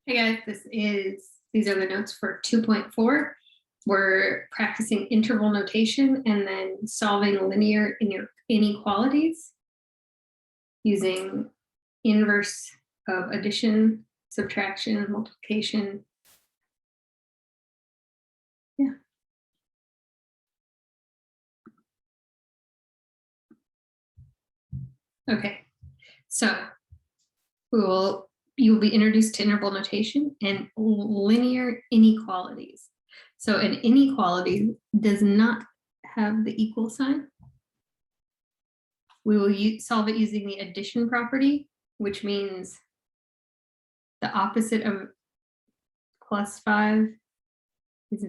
Hey guys, these are the notes for 2.4. We're practicing interval notation and then solving linear inequalities using inverse of addition, subtraction, multiplication. Yeah. Okay, so you'll be introduced to interval notation and linear inequalities. So an inequality does not have the equal sign. We will solve it using the addition property, which means the opposite of plus 5 is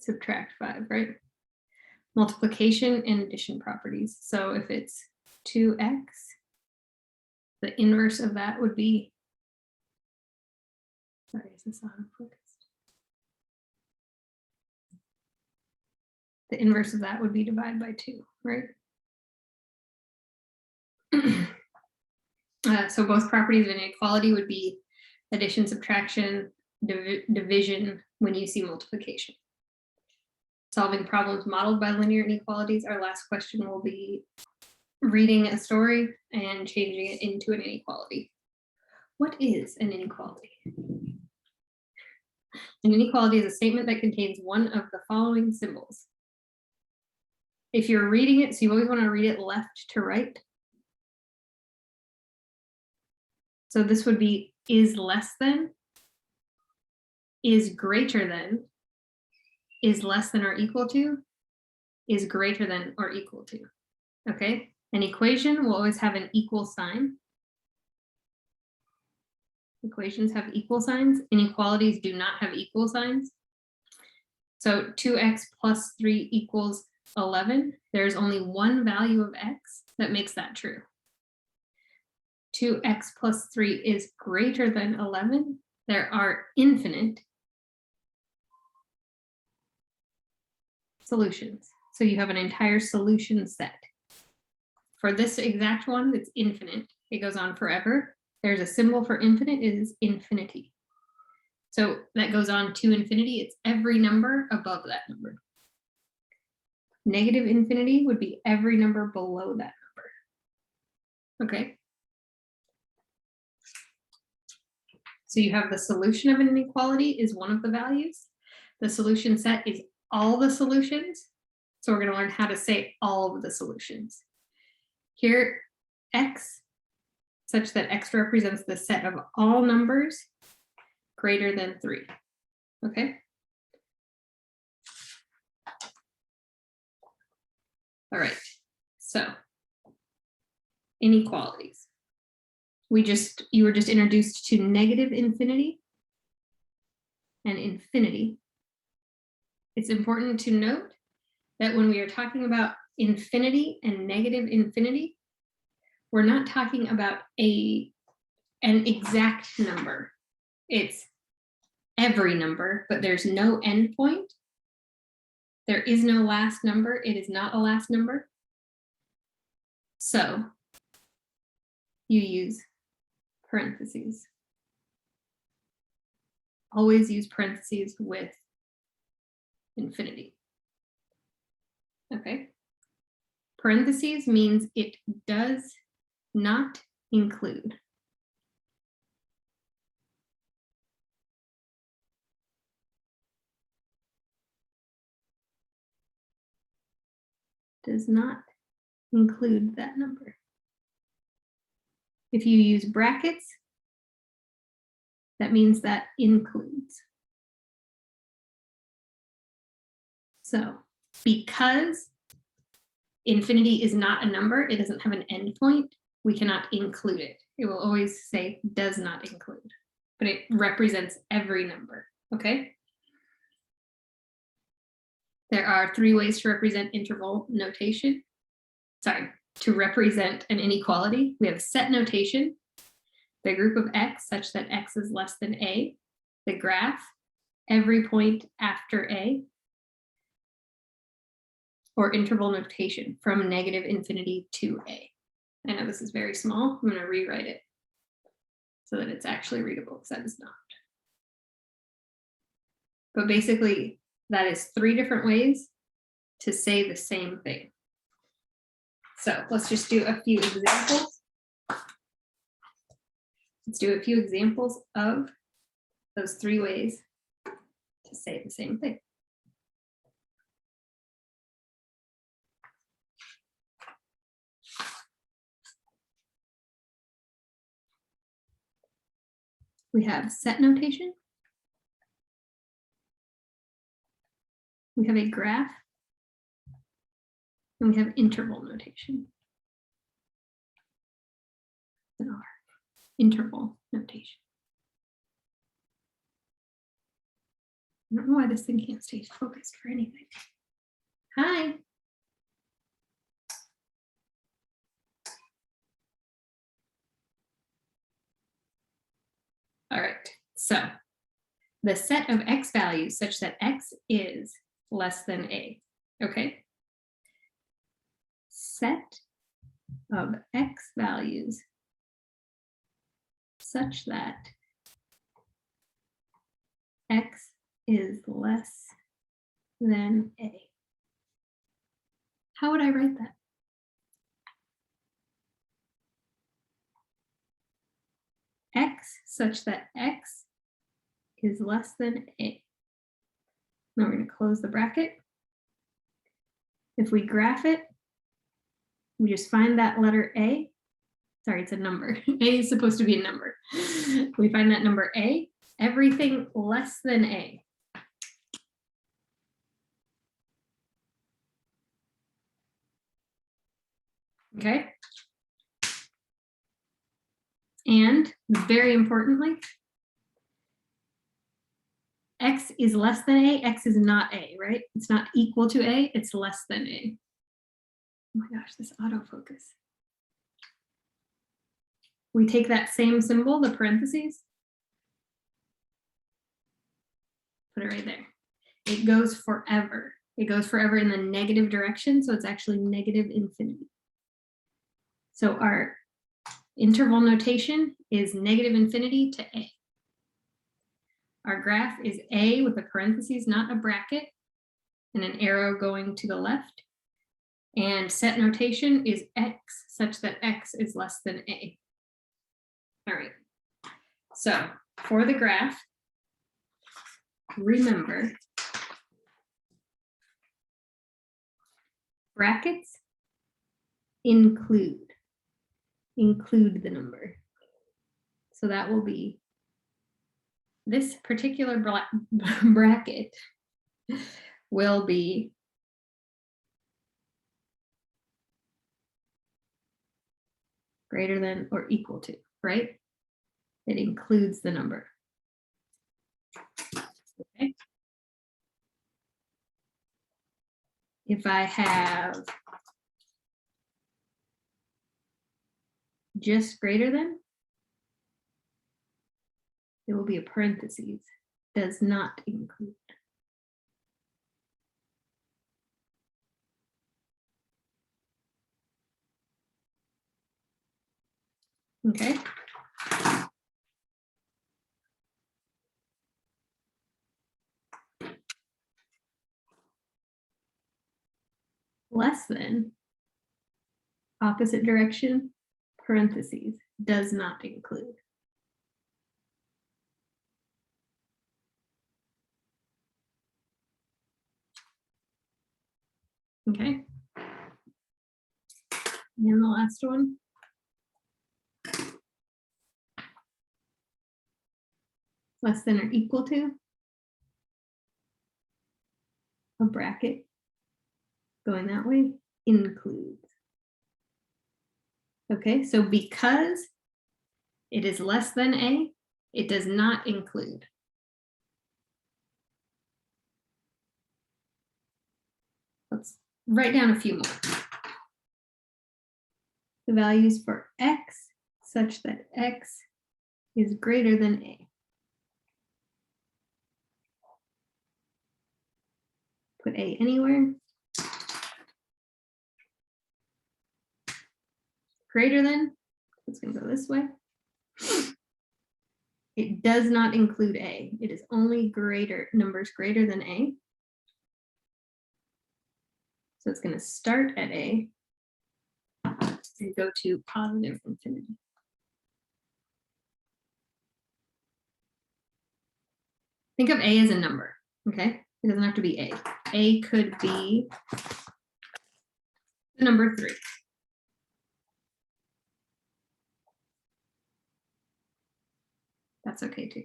subtract 5, right? Multiplication and addition properties. So if it's 2x, the inverse of that would be, sorry, is this autofocused? The inverse of that would be divide by 2, right? So both properties of inequality would be addition, subtraction, division when you see multiplication. Solving problems modeled by linear inequalities. Our last question will be reading a story and changing it into an inequality. What is an inequality? An inequality is a statement that contains one of the following symbols. If you're reading it, so you always want to read it left to right. So this would be is less than, is greater than, is less than or equal to, is greater than or equal to. Okay, an equation will always have an equal sign. Equations have equal signs. Inequalities do not have equal signs. So 2x plus 3 equals 11. There's only one value of x that makes that true. 2x plus 3 is greater than 11. There are infinite solutions. So you have an entire solution set. For this exact one, it's infinite. It goes on forever. There's a symbol for infinite, it is infinity. So that goes on to infinity. It's every number above that number. Negative infinity would be every number below that number. Okay. So you have the solution of an inequality is one of the values. The solution set is all the solutions. So we're going to learn how to say all of the solutions. Here, x, such that x represents the set of all numbers greater than 3. Okay. All right. So inequalities. You were just introduced to negative infinity and infinity. It's important to note that when we are talking about infinity and negative infinity, we're not talking about an exact number. It's every number, but there's no endpoint. There is no last number. It is not a last number. So you use parentheses. Always use parentheses with infinity. Okay. Parentheses means it does not include. Does not include that number. If you use brackets, that means that includes. So because infinity is not a number, it doesn't have an endpoint, we cannot include it. It will always say does not include, but it represents every number, okay? There are 3 ways to represent interval notation. Sorry, to represent an inequality. We have set notation, the group of x such that x is less than a, the graph, every point after a, or interval notation from negative infinity to a. I know this is very small. I'm going to rewrite it. so that it's actually readable, because that is not. But basically, that is 3 different ways to say the same thing. So let's just do a few examples. Let's do a few examples of those 3 ways to say the same thing. We have set notation. We have a graph. And we have interval notation. An R. Interval notation. I don't know why this thing can't stay focused for anything. Hi. All right, so the set of x values such that x is less than a, okay? Set of x values such that x is less than a. How would I write that? X such that x is less than a. Now we're going to close the bracket. If we graph it, we just find that letter A. Sorry, it's a number. A is supposed to be a number. We find that number A, everything less than A. Okay. And very importantly, x is less than a, x is not a, right? It's not equal to a, it's less than a. Oh my gosh, this autofocus. We take that same symbol, the parentheses, put it right there. It goes forever. It goes forever in the negative direction, so it's actually negative infinity. So our interval notation is negative infinity to a. Our graph is a with a parentheses, not a bracket, and an arrow going to the left. And set notation is x such that x is less than a. All right, so for the graph, remember brackets include the number. So that will be this particular bracket will be greater than or equal to, right? It includes the number. Okay. If I have just greater than, it will be a parentheses, does not include. Okay. Less than, opposite direction, parentheses, does not include. Okay. And the last one. Less than or equal to a bracket going that way includes. Okay, so because it is less than a, it does not include. Let's write down a few more. The values for x such that x is greater than a. Put a anywhere. Greater than, it's going to go this way. It does not include A. It is only numbers greater than A. So it's going to start at A and go to positive infinity. Think of A as a number, okay? It doesn't have to be A. A could be the number 3. That's okay too.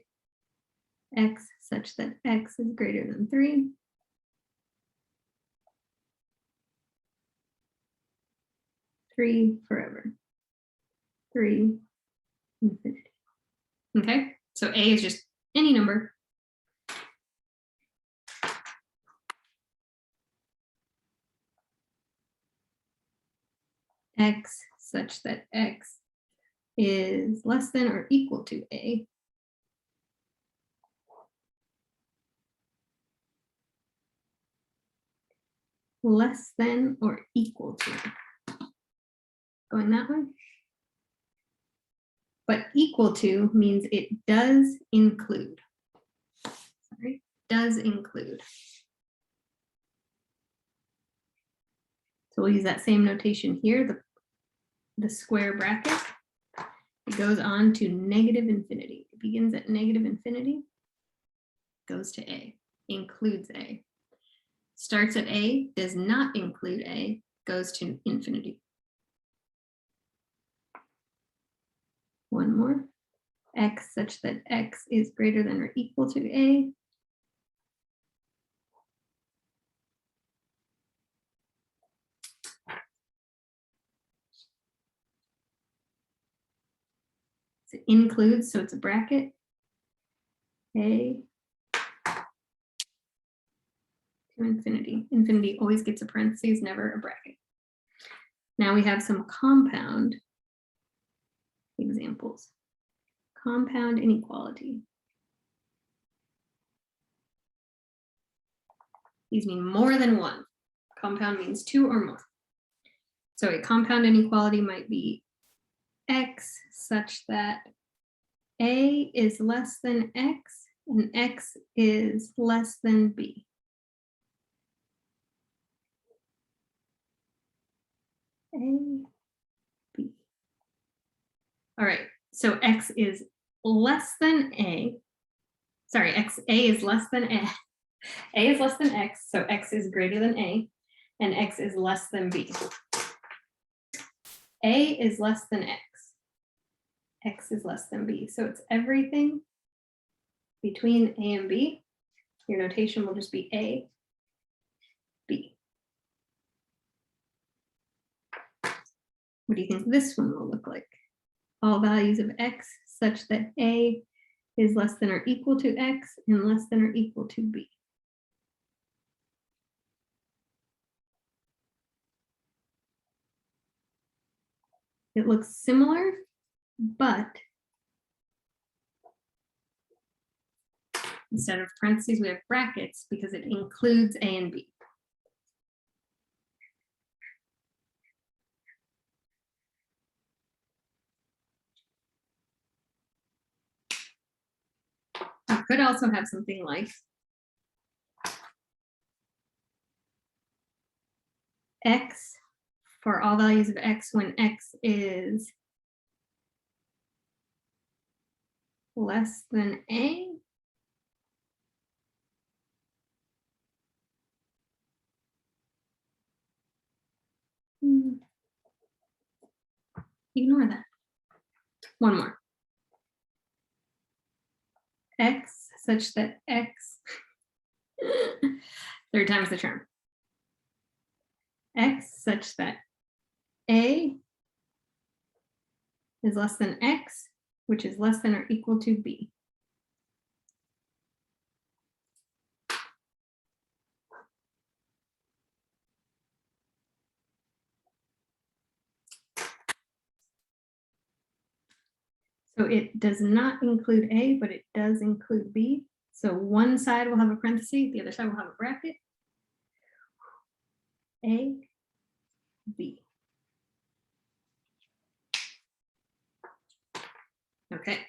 X such that X is greater than 3. Three forever. 3 infinity. Okay, so A is just any number. X such that X is less than or equal to A. Less than or equal to. Going that way. But equal to means it does include. Sorry, does include. So we'll use that same notation here, the square bracket. It goes on to negative infinity. It begins at negative infinity, goes to A, includes A. Starts at A, does not include A, goes to infinity. One more. X such that X is greater than or equal to A. So it includes, so it's a bracket. A to infinity. Infinity always gets a parentheses, never a bracket. Now we have some compound examples. Compound inequality. These mean more than one. Compound means 2 or more. So a compound inequality might be X such that A is less than X and X is less than B. A, B. All right, so X is less than A. Sorry, A is less than A. A is less than X, so X is greater than A, and X is less than B. A is less than X. X is less than B. So it's everything between A and B. Your notation will just be A, B. What do you think this one will look like? All values of X such that A is less than or equal to X and less than or equal to B. It looks similar, but instead of parentheses, we have brackets because it includes A and B. You could also have something like X for all values of X when X is less than A. Ignore that. One more. X such that X, third time's the charm. X such that A is less than X, which is less than or equal to B. So it does not include A, but it does include B. So one side will have a parenthesis, the other side will have a bracket. A, B. Okay.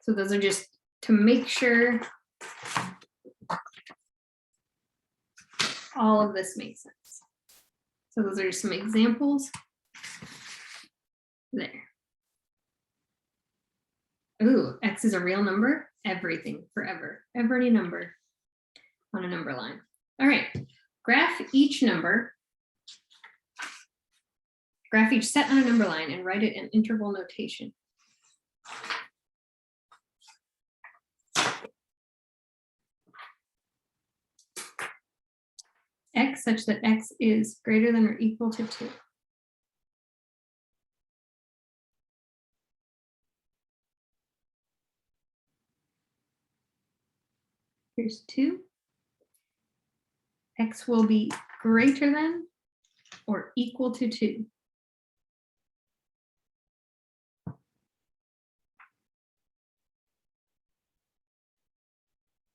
So those are just to make sure all of this makes sense. So those are just some examples there. Ooh, X is a real number, everything, forever, every number on a number line. All right, graph each number, graph each set on a number line and write it in interval notation. X such that X is greater than or equal to 2. Here's 2. X will be greater than or equal to 2.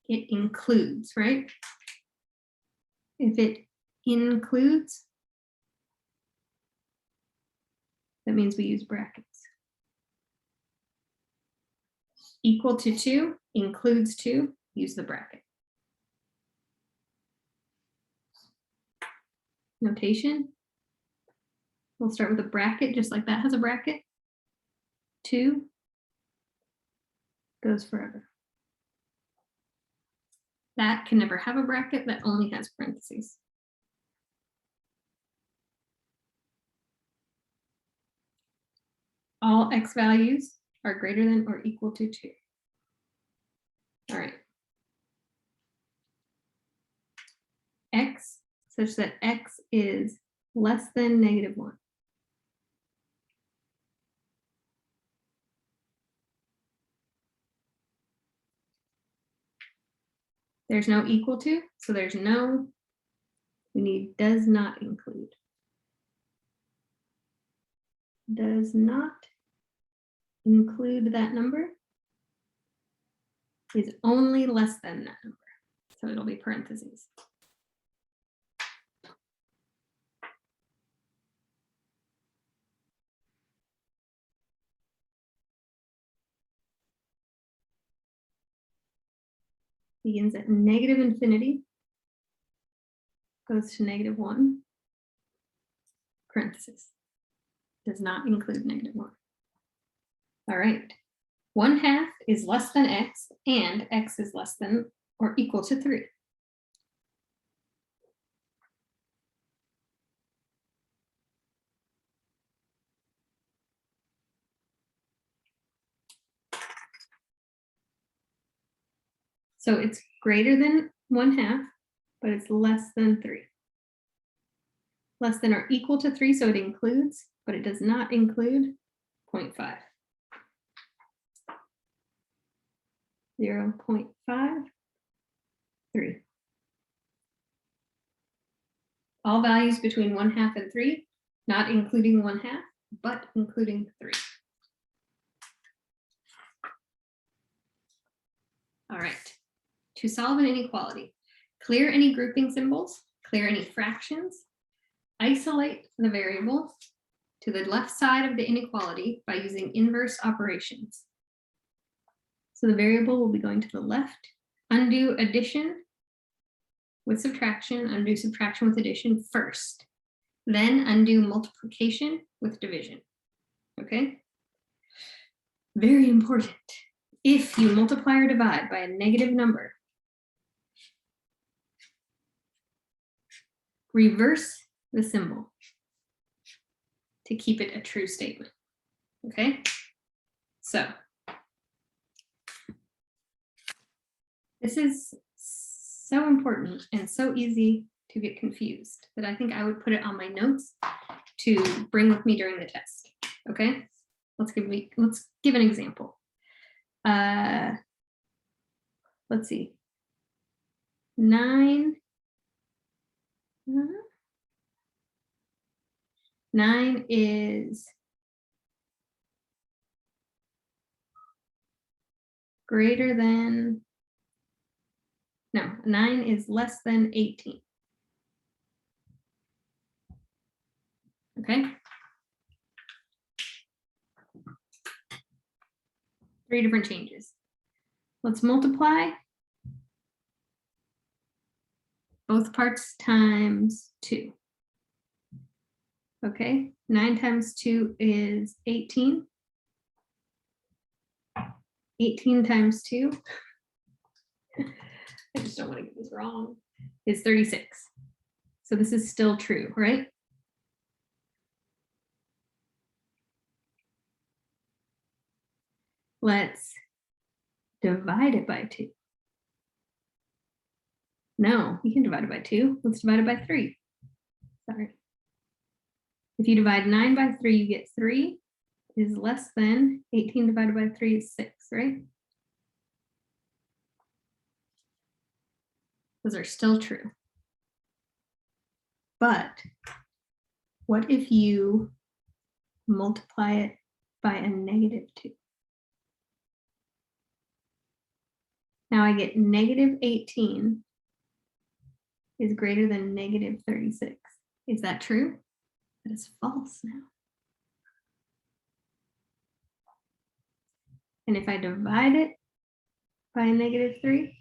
It includes, right? If it includes, that means we use brackets. Equal to 2, includes 2, use the bracket. Notation. We'll start with a bracket, just like that has a bracket. 2 goes forever. That can never have a bracket, that only has parentheses. All X values are greater than or equal to 2. All right. X such that X is less than -1. There's no equal to, so there's no, we need does not include. Does not include that number is only less than that number. So it'll be parentheses. Begins at negative infinity, goes to -1, parentheses. Does not include -1. All right. 1/2 is less than X and X is less than or equal to 3. So it's greater than 1/2, but it's less than 3. Less than or equal to 3, so it includes, but it does not include 0.5. 0.53. All values between 1/2 and 3, not including 1/2, but including 3. All right. To solve an inequality, clear any grouping symbols, clear any fractions, isolate the variable to the left side of the inequality by using inverse operations. So the variable will be going to the left. Undo addition with subtraction, undo subtraction with addition first. Then undo multiplication with division. Okay? Very important. If you multiply or divide by a negative number, reverse the symbol to keep it a true statement. Okay? So this is so important and so easy to get confused that I think I would put it on my notes to bring with me during the test. Okay? Let's give an example. Let's see. 9 is greater than, no, 9 is less than 18. Okay. 3 different changes. Let's multiply both parts times 2. Okay, 9 times 2 is 18. 18 times 2, I just don't want to get this wrong, is 36. So this is still true, right? Let's divide it by 2. No, you can divide it by 2. Let's divide it by 3. Sorry. If you divide 9 by 3, you get 3 is less than 18 divided by 3 is 6, right? Those are still true. But what if you multiply it by a -2? Now I get -18 is greater than -36. Is that true? That is false now. And if I divide it by a -3,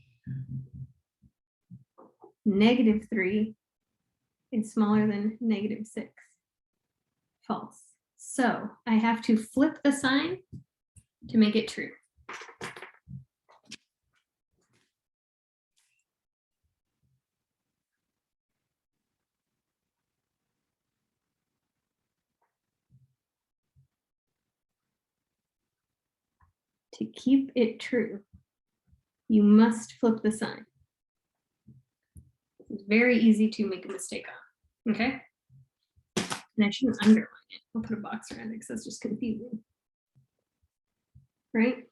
-3 is smaller than -6. False. So I have to flip the sign to make it true. To keep it true, you must flip the sign. It's very easy to make a mistake on, okay? And I shouldn't underline it. I'll put a box around it because that's just confusing, right?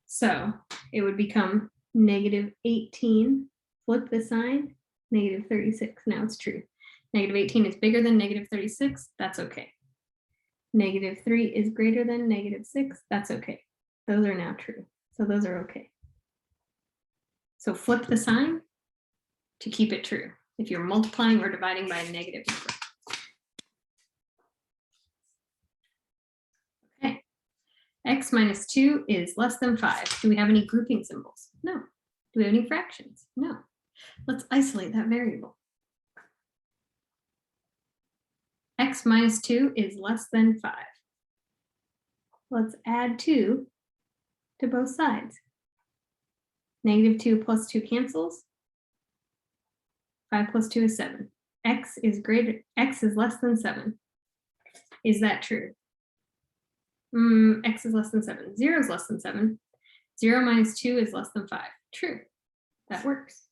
So it would become -18, flip the sign, -36. Now it's true. -18 is bigger than -36. That's okay. -3 is greater than -6. That's okay. Those are now true. So those are okay. So flip the sign to keep it true if you're multiplying or dividing by a negative number. Okay. X minus 2 is less than 5. Do we have any grouping symbols? No. Do we have any fractions? No. Let's isolate that variable. X minus 2 is less than 5. Let's add 2 to both sides. -2 plus 2 cancels. 5 plus 2 is 7. X is less than 7. Is that true? X is less than 7. 0 is less than 7. 0 minus 2 is less than 5. True. That works.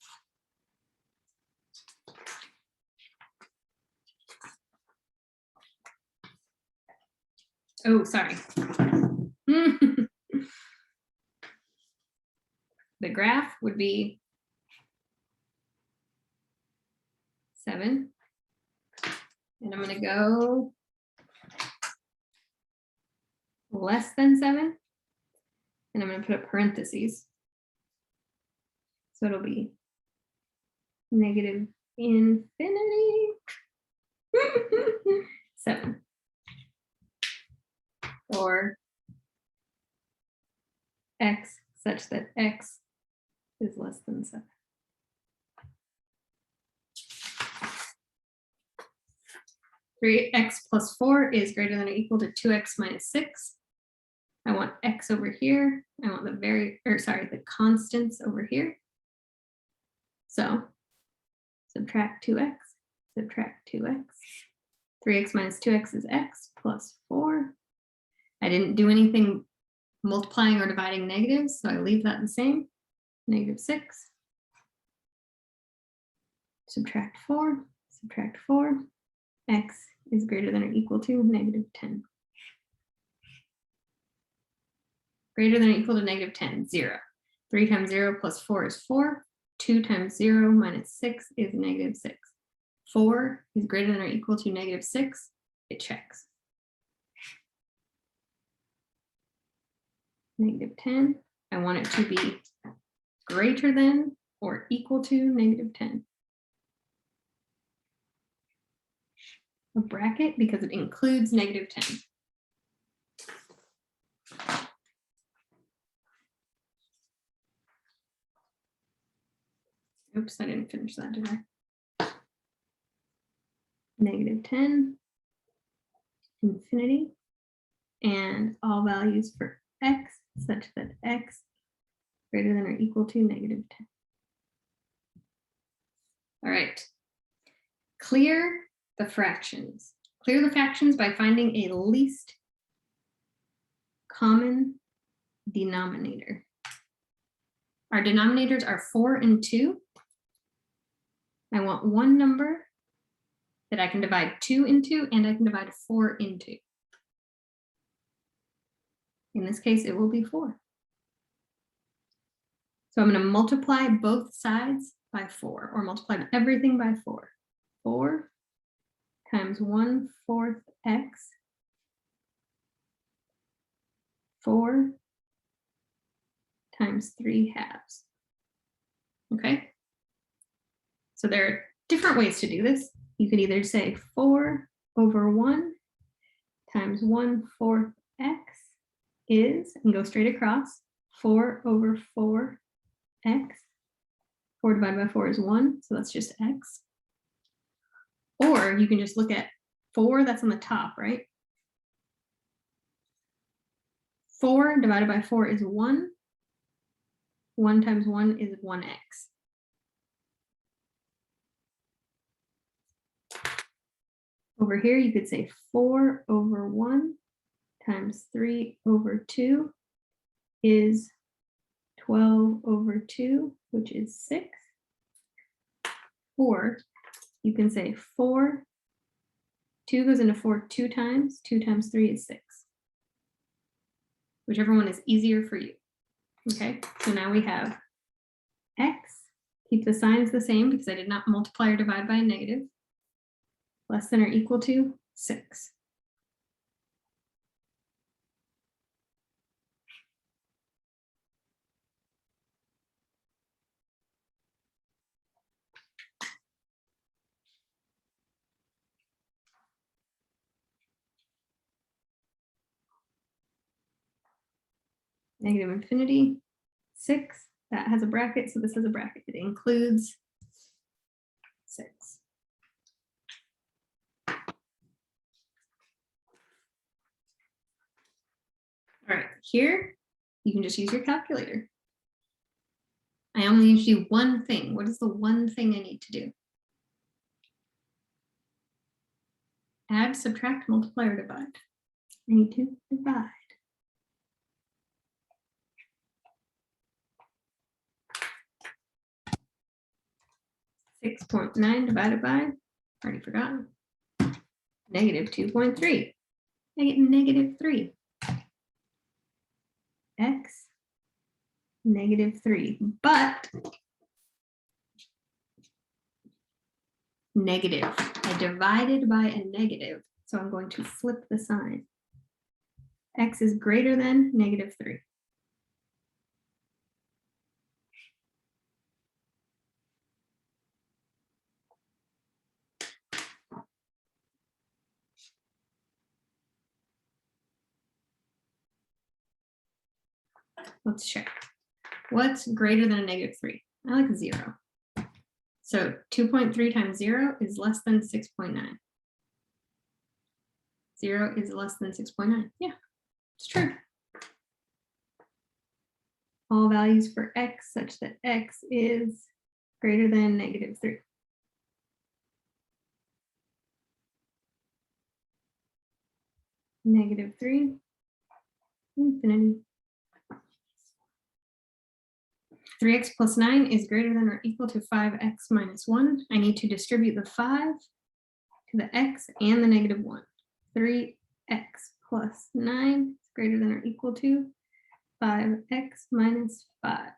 Oh, sorry. The graph would be 7. And I'm going to go less than 7. And I'm going to put a parentheses. So it'll be negative infinity 7. Or x such that x is less than 7. X plus 4 is greater than or equal to 2x minus 6. I want x over here. I want the constants over here. So subtract 2x, subtract 2x. 3x minus 2x is x plus 4. I didn't do anything multiplying or dividing negatives, so I leave that the same. -6. Subtract 4, subtract 4. X is greater than or equal to -10. Greater than or equal to -10, 0. 3 times 0 plus 4 is 4. 2 times 0 minus 6 is -6. 4 is greater than or equal to -6. It checks. -10. I want it to be greater than or equal to -10. A bracket because it includes -10. Oops, I didn't finish that, did I? Negative 10, infinity, and all values for x such that x greater than or equal to negative 10. All right. Clear the fractions. Clear the fractions by finding a least common denominator. Our denominators are 4 and 2. I want one number that I can divide 2 into and I can divide 4 into. In this case, it will be 4. So I'm going to multiply both sides by 4, or multiply everything by 4. 4 times 1/4 x, 4 times 3/2. Okay? So there are different ways to do this. You could either say 4 over 1 times 1/4 x is, and go straight across, 4 over 4 x. 4 divided by 4 is 1, so that's just x. Or you can just look at 4 that's on the top, right? 4 divided by 4 is 1. 1 times 1 is 1x. Over here, you could say 4 over 1 times 3 over 2 is 12 over 2, which is 6. Or you can say 4, 2 goes into 4 2 times 3 is 6. Whichever one is easier for you. Okay, so now we have x, keep the signs the same because I did not multiply or divide by a negative, less than or equal to 6. Negative infinity, 6, that has a bracket, so this has a bracket. It includes 6. All right, here, you can just use your calculator. I only need to do one thing. What is the one thing I need to do? Add, subtract, multiply, or divide. I need to divide. 6.9 divided by, already forgotten, negative 2.3. I get negative 3. X, negative 3, but negative. I divided by a negative, so I'm going to flip the sign. X is greater than negative 3. Let's check. What's greater than a negative 3? I like 0. So 2.3 times 0 is less than 6.9. 0 is less than 6.9. Yeah, it's true. All values for x such that x is greater than negative 3. Negative 3, infinity. 3x plus 9 is greater than or equal to 5x minus 1. I need to distribute the 5 to the x and the negative 1. 3x plus 9 is greater than or equal to 5x minus 5.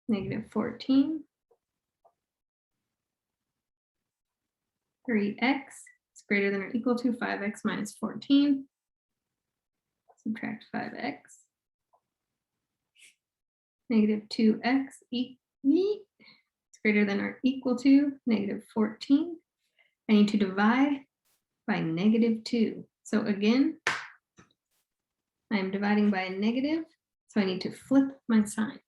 Negative 14. 3x is greater than or equal to 5x minus 14. Subtract 5x. Negative 2x is greater than or equal to negative 14. I need to divide by negative 2. So again, I am dividing by a negative, so I need to flip my sign.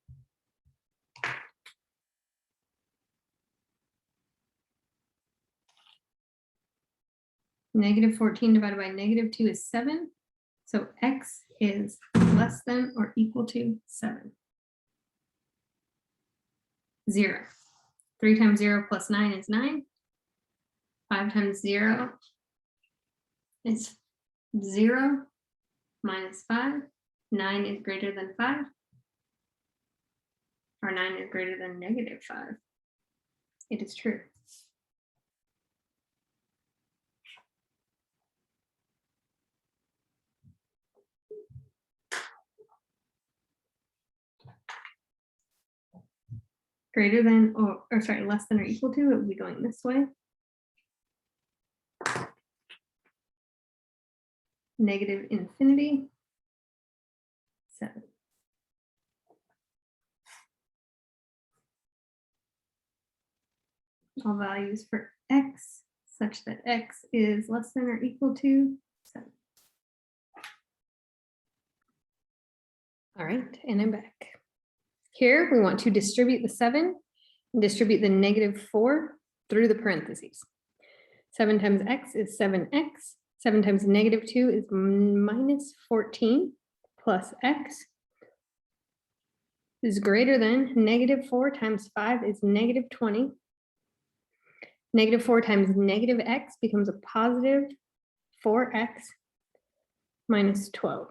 Negative 14 divided by negative 2 is 7. So x is less than or equal to 7. 0. 3 times 0 plus 9 is 9. 5 times 0 is 0 minus 5. 9 is greater than 5. Or 9 is greater than negative 5. It is true. Greater than, or sorry, less than or equal to, it would be going this way. Negative infinity, 7. All values for x such that x is less than or equal to 7. All right, and I'm back. Here, we want to distribute the 7 and distribute the negative 4 through the parentheses. 7 times x is 7x. 7 times negative 2 is minus 14 plus x is greater than negative 4 times 5 is negative 20. Negative 4 times negative x becomes a positive 4x minus 12.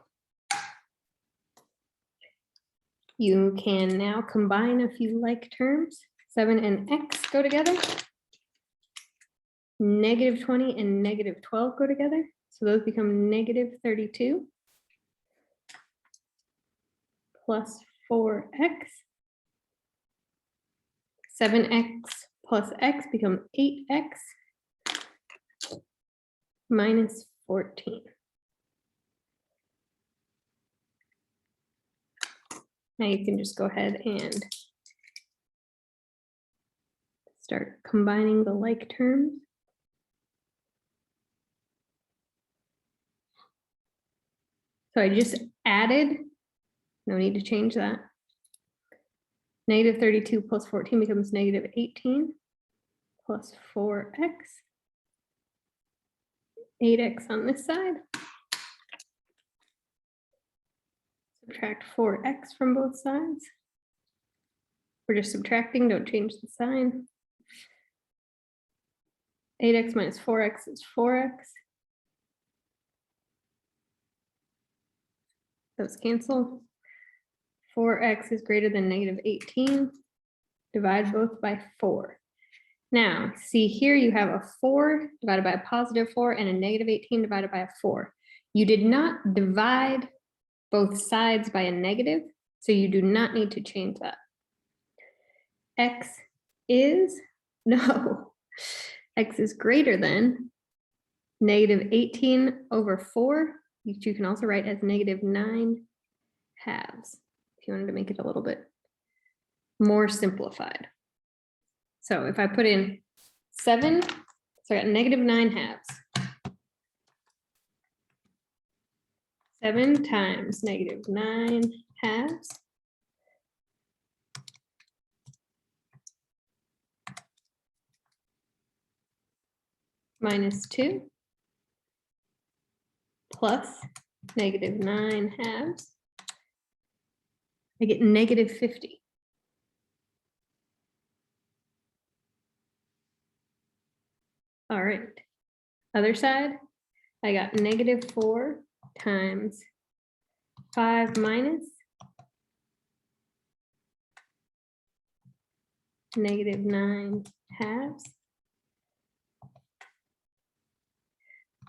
You can now combine a few like terms. 7 and x go together. Negative 20 and negative 12 go together. So those become negative 32 plus 4x. 7x plus x becomes 8x minus 14. Now you can just go ahead and start combining the like terms. So I just added, no need to change that. Negative 32 plus 14 becomes negative 18 plus 4x. 8x on this side. Subtract 4x from both sides. We're just subtracting, don't change the sign. 8x minus 4x is 4x. Those cancel. 4x is greater than negative 18. Divide both by 4. Now, see here you have a 4 divided by a positive 4 and a negative 18 divided by a 4. You did not divide both sides by a negative, so you do not need to change that. X is, no, x is greater than negative 18 over 4, which you can also write as negative 9 halves, if you wanted to make it a little bit more simplified. So if I put in 7, so I got negative 9 halves. 7 times negative 9 halves minus 2 plus negative 9 halves. I get negative 50. All right, other side, I got negative 4 times 5 minus negative 9 halves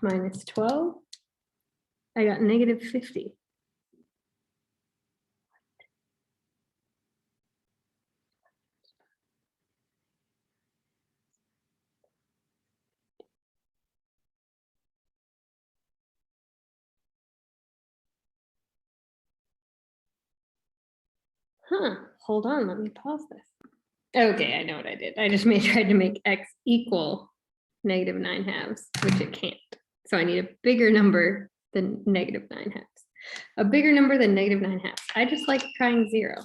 minus 12. I got negative 50. Hold on, let me pause this. Okay, I know what I did. I just tried to make x equal negative 9 halves, which it can't. So I need a bigger number than negative 9 halves. A bigger number than -9/2. I just like trying 0.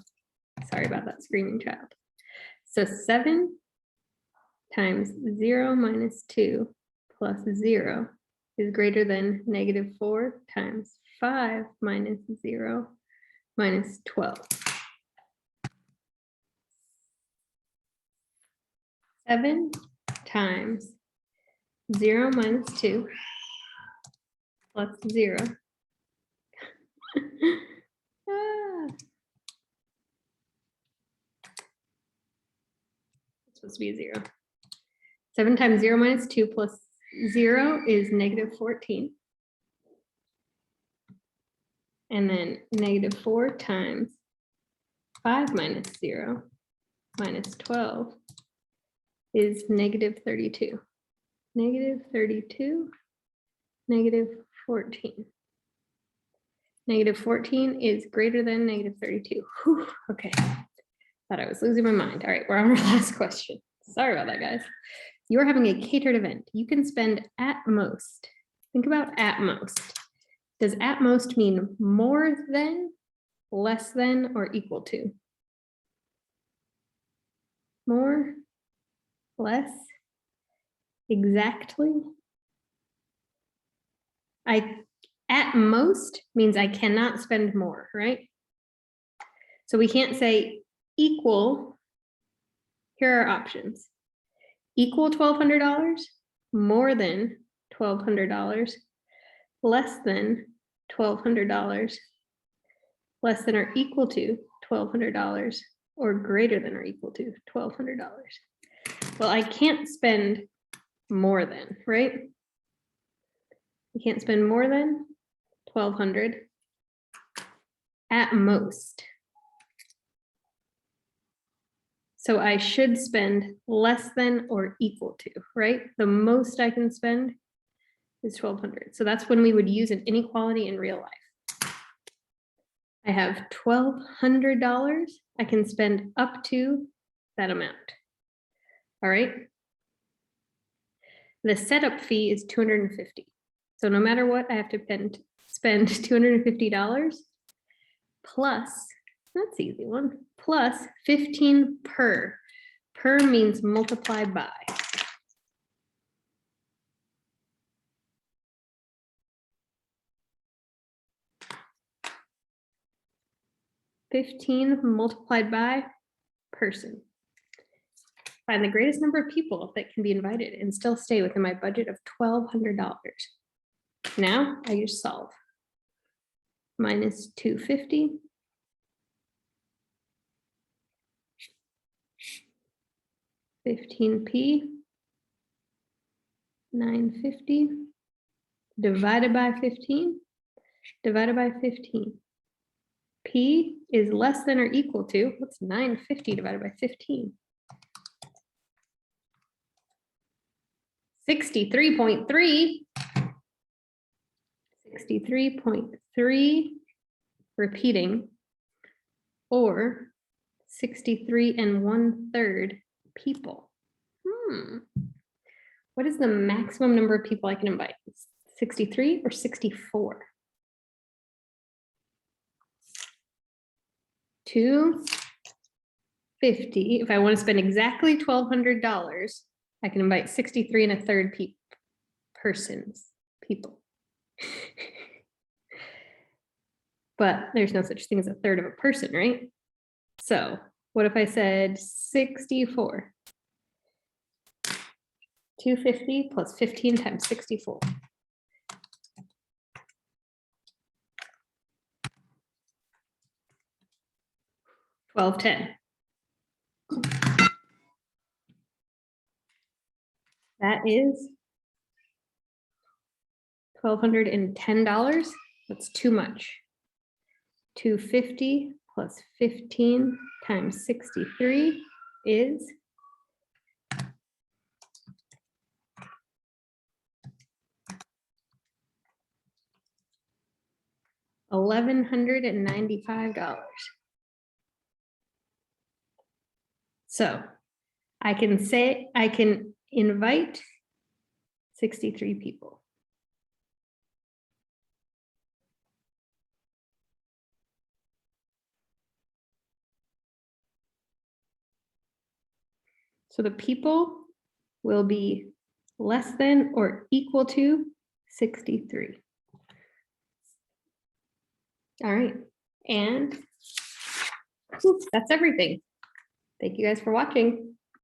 Sorry about that screaming child. So 7 times 0 minus 2 plus 0 is greater than -4 times 5 minus 0 minus 12. 7 times 0 minus 2 plus 0. It's supposed to be a 0. 7 times 0 minus 2 plus 0 is -14. And then -4 times 5 minus 0 minus 12 is -32. -32, -14. -14 is greater than -32. Whew, okay, thought I was losing my mind. All right, we're on our last question. Sorry about that, guys. You're having a catered event. You can spend at most. Think about at most. Does at most mean more than, less than, or equal to? More, less, exactly. At most means I cannot spend more, right? So we can't say equal. Here are options. Equal $1,200, more than $1,200, less than $1,200, less than or equal to $1,200, or greater than or equal to $1,200. Well, I can't spend more than, right? I can't spend more than 1,200 at most. So I should spend less than or equal to, right? The most I can spend is 1,200. So that's when we would use an inequality in real life. I have $1,200. I can spend up to that amount. All right. The setup fee is $250. So no matter what, I have to spend $250 plus, that's an easy one, plus 15 per. Per means multiply by. $15 multiplied by person. Find the greatest number of people that can be invited and still stay within my budget of $1,200. Now I just solve. Minus 250. $15p. 950 divided by 15 divided by 15. P is less than or equal to, what's 950 divided by 15? 63.3. 63.3 repeating, or 63 1/3 people. What is the maximum number of people I can invite? 63 or 64? 250. If I want to spend exactly $1,200, I can invite 63 1/3 people. But there's no such thing as a third of a person, right? So what if I said 64? 250 plus 15 times 64. 1210. That is $1,210. That's too much. 250 plus 15 times 63 is $1,195. So I can say I can invite 63 people. So the people will be less than or equal to 63. All right, and that's everything. Thank you guys for watching.